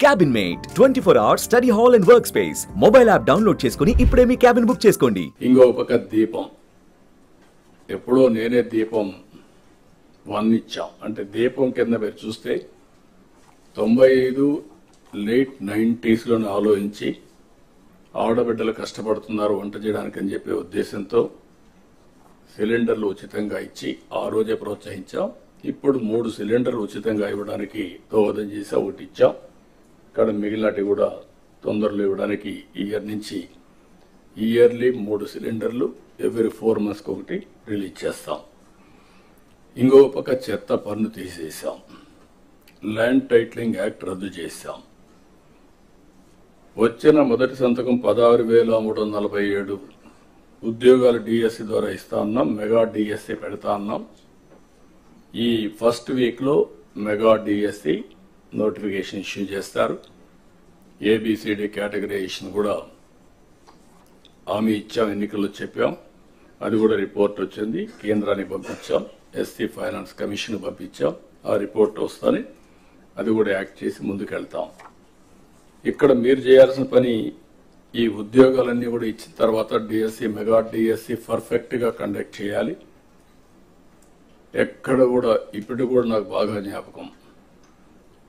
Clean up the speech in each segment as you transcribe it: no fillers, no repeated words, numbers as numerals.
Cabin mate 24 hours study hall and work space mobile app download చేసుకుని ఇప్పుడే మీ cabin book చేసుకోండి. ఇంకో పక్క దీపం ఎప్పుడో నేనే దీపం 1 ఇచ్చాం. అంటే దీపం కింద మీరు చూస్తే 95 లేట్ 90s లోనే ఆలోచించి ఆడబిడ్డలు కష్టపడుతున్నారు వంట చేయడానికి అని చెప్పే ఉద్దేశంతో సిలిండర్లు ఉచితంగా ఇచ్చి ఆ రోజే ప్రోత్సహించాం. ఇప్పుడు 3 సిలిండర్లు ఉచితంగా ఇవ్వడానికి దోహదం చేసి ఒకటి ఇచ్చాం. ఇక్కడ మిగిలినటి కూడా తొందరలో ఇవ్వడానికి ఇయర్ నుంచి ఇయర్లీ 3 సిలిండర్లు ఎవ్రీ 4 months ఒకటి రిలీజ్ చేస్తాం. ఇంకో పక్క చెత్త పన్ను తీసేసాం. ల్యాండ్ టైటిలింగ్ యాక్ట్ రద్దు చేశాం. వచ్చిన మొదటి సంతకం 16,347 ఉద్యోగాలు డిఎస్సి ద్వారా ఇస్తా ఉన్నాం. మెగా డిఎస్సి పెడతా ఉన్నాం. ఈ ఫస్ట్ వీక్ లో మెగా డిఎస్సి నోటిఫికేషన్ ఇష్యూ చేస్తారు. ఏబిసిడి కేటగరైజేషన్ కూడా హామీ ఇచ్చాం, ఎన్నికల్లో చెప్పాం. అది కూడా రిపోర్ట్ వచ్చింది, కేంద్రానికి పంపించాం. ఎస్సీ ఫైనాన్స్ కమిషన్ పంపించాం. ఆ రిపోర్ట్ వస్తానే అది కూడా యాక్ట్ చేసి ముందుకెళ్తాం. ఇక్కడ మీరు చేయాల్సిన పని ఈ ఉద్యోగాలన్నీ కూడా ఇచ్చిన తర్వాత డిఎస్సి మెగా డిఎస్సి పర్ఫెక్ట్ గా కండక్ట్ చేయాలి. ఎక్కడ కూడా ఇప్పుడు కూడా నాకు బాగా జ్ఞాపకం,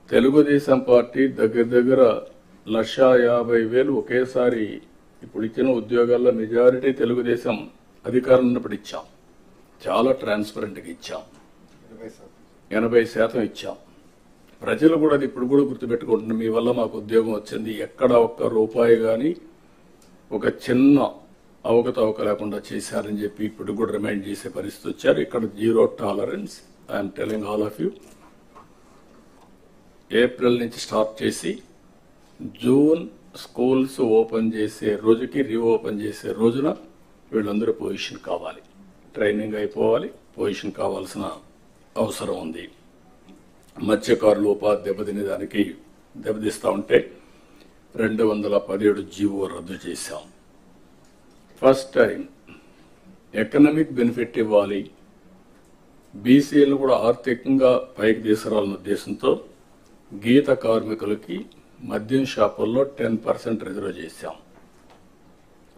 తెలుగుదేశం పార్టీ దగ్గర 1,50,000 ఒకేసారి ఇప్పుడు ఇచ్చిన ఉద్యోగాల్లో మెజారిటీ తెలుగుదేశం అధికారం ఉన్నప్పుడు ఇచ్చాం. చాలా ట్రాన్స్పరెంట్ గా ఇచ్చాం. 80% ఇచ్చాం. ప్రజలు కూడా అది ఇప్పుడు కూడా గుర్తుపెట్టుకుంటున్నారు. మీ వల్ల మాకు ఉద్యోగం వచ్చింది. ఎక్కడ ఒక్క రూపాయి గాని ఒక చిన్న అవకతవక లేకుండా చేశారని చెప్పి ఇప్పుడు కూడా రిమైండ్ చేసే పరిస్థితి వచ్చారు. ఇక్కడ 0 tolerance. I'm telling all of you. April నుంచి స్టార్ట్ చేసి జూన్ స్కూల్స్ ఓపెన్ చేసే రోజుకి రీఓపెన్ చేసే రోజున వీళ్ళందరూ పొజిషన్ కావాలి, ట్రైనింగ్ అయిపోవాలి, పొజిషన్ కావాల్సిన అవసరం ఉంది. మత్స్యకారులు ఉపాధి దెబ్బతినే దానికి దెబ్బతీస్తా ఉంటే 217 జీవో రద్దు చేశాం. ఫస్ట్ టైం ఎకనామిక్ బెనిఫిట్ ఇవ్వాలి, బీసీలు కూడా ఆర్థికంగా పైకి తీసుకురావాలన్న ఉద్దేశంతో గీత కార్మికులకి మద్యం షాపుల్లో 10% రిజర్వ్ చేశాం.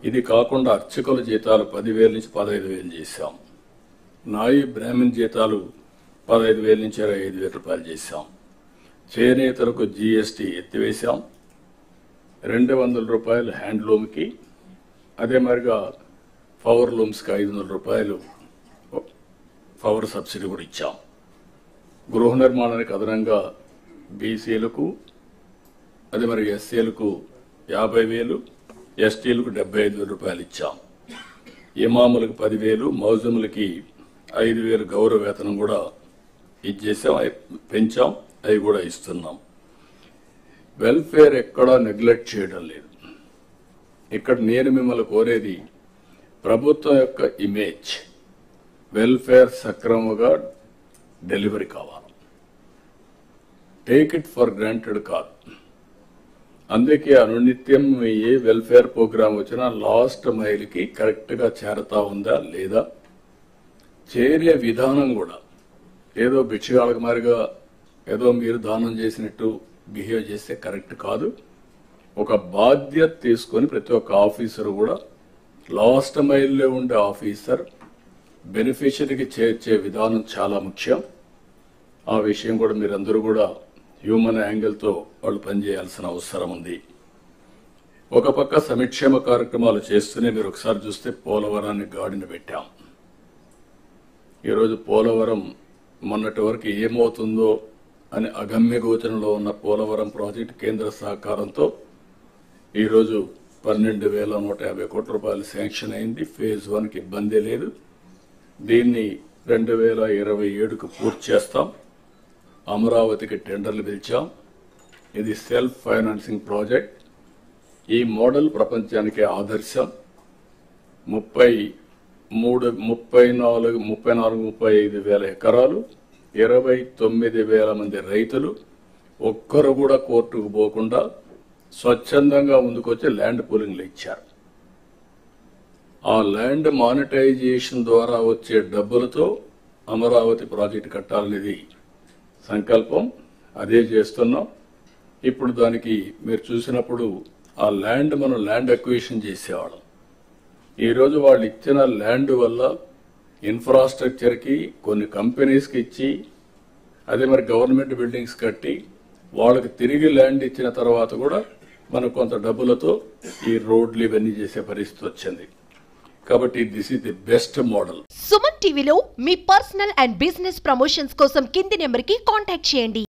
ఇది కాకుండా అర్చకుల జీతాలు 10,000 నుంచి 15,000 చేశాం. నాయి బ్రాహ్మణ్ జీతాలు 15,000 నుంచి 25,000 రూపాయలు చేశాం. చేనేతలకు జీఎస్టీ ఎత్తివేశాం. 200 రూపాయలు హ్యాండ్లూమ్కి, అదే మరిగా పవర్ లూమ్స్కి 500 రూపాయలు పవర్ సబ్సిడీ కూడా ఇచ్చాం. గృహ నిర్మాణానికి అదనంగా బీసీలకు, అదే మరి ఎస్సీలకు 50,000, ఎస్టీలకు 75,000 రూపాయలు ఇచ్చాం. ఇమాములకు 10,000, మౌజములకి 5,000 గౌరవ వేతనం కూడా ఇచ్చేసాం, పెంచాం. అవి కూడా ఇస్తున్నాం. వెల్ఫేర్ ఎక్కడా నెగ్లెక్ట్ చేయడం లేదు. ఇక్కడ నేను మిమ్మల్ని కోరేది ప్రభుత్వం యొక్క ఇమేజ్, వెల్ఫేర్ సక్రమంగా డెలివరీ కావాలి. టేక్ ఇట్ ఫర్ గ్రాంటెడ్ కాదు. అందుకే అనునిత్యం ఏ వెల్ఫేర్ ప్రోగ్రామ్ వచ్చినా లాస్ట్ మైల్కి కరెక్ట్ గా చేరతా ఉందా లేదా, చేరే విధానం కూడా ఏదో భిక్షగాళ్ళకి మారిగా ఏదో మీరు దానం చేసినట్టు బిహేవ్ చేస్తే కరెక్ట్ కాదు. ఒక బాధ్యత తీసుకొని ప్రతి ఒక్క ఆఫీసర్ కూడా లాస్ట్ మైల్లో ఉండే ఆఫీసర్ బెనిఫిషరీకి చేర్చే విధానం చాలా ముఖ్యం. ఆ విషయం కూడా మీరందరూ కూడా హ్యూమన్ యాంగిల్తో వాళ్ళు పనిచేయాల్సిన అవసరం ఉంది. ఒక పక్క సంక్షేమ కార్యక్రమాలు చేస్తూనే మీరు ఒకసారి చూస్తే పోలవరాన్ని గాడిన పెట్టాం. ఈరోజు పోలవరం మొన్నటి వరకు ఏమవుతుందో అని అగమ్య గోచరంలో ఉన్న పోలవరం ప్రాజెక్టు కేంద్ర సహకారంతో ఈరోజు 12,150 కోట్ల రూపాయలు శాంక్షన్ అయింది. ఫేజ్ 1కి ఇబ్బంది లేదు. దీన్ని 2027కు పూర్తి చేస్తాం. అమరావతికి టెండర్లు పిలిచాం. ఇది సెల్ఫ్ ఫైనాన్సింగ్ ప్రాజెక్ట్. ఈ మోడల్ ప్రపంచానికి ఆదర్శం. 34-35 వేల ఎకరాలు, 29,000 మంది రైతులు, ఒక్కరు కూడా కోర్టుకు పోకుండా స్వచ్ఛందంగా ముందుకొచ్చి ల్యాండ్ పూలింగ్లు ఇచ్చారు. ఆ ల్యాండ్ మానిటైజేషన్ ద్వారా వచ్చే డబ్బులతో అమరావతి ప్రాజెక్టు కట్టాలనేది సంకల్పం. అదే చేస్తున్నాం. ఇప్పుడు దానికి మీరు చూసినప్పుడు ఆ ల్యాండ్ మనం ల్యాండ్ అక్విజిషన్ చేసేవాళ్ళం. ఈరోజు వాళ్ళు ఇచ్చిన ల్యాండ్ వల్ల ఇన్ఫ్రాస్ట్రక్చర్కి కొన్ని కంపెనీస్కి ఇచ్చి అదే మరి గవర్నమెంట్ బిల్డింగ్స్ కట్టి వాళ్ళకి తిరిగి ల్యాండ్ ఇచ్చిన తర్వాత కూడా మనకు కొంత డబ్బులతో ఈ రోడ్లు ఇవన్నీ చేసే పరిస్థితి వచ్చింది. కాబట్టి this is the best model. Suman టీవీలో మీ పర్సనల్ అండ్ బిజినెస్ ప్రమోషన్స్ కోసం కింది నెంబర్కి కాంటాక్ట్ చేయండి.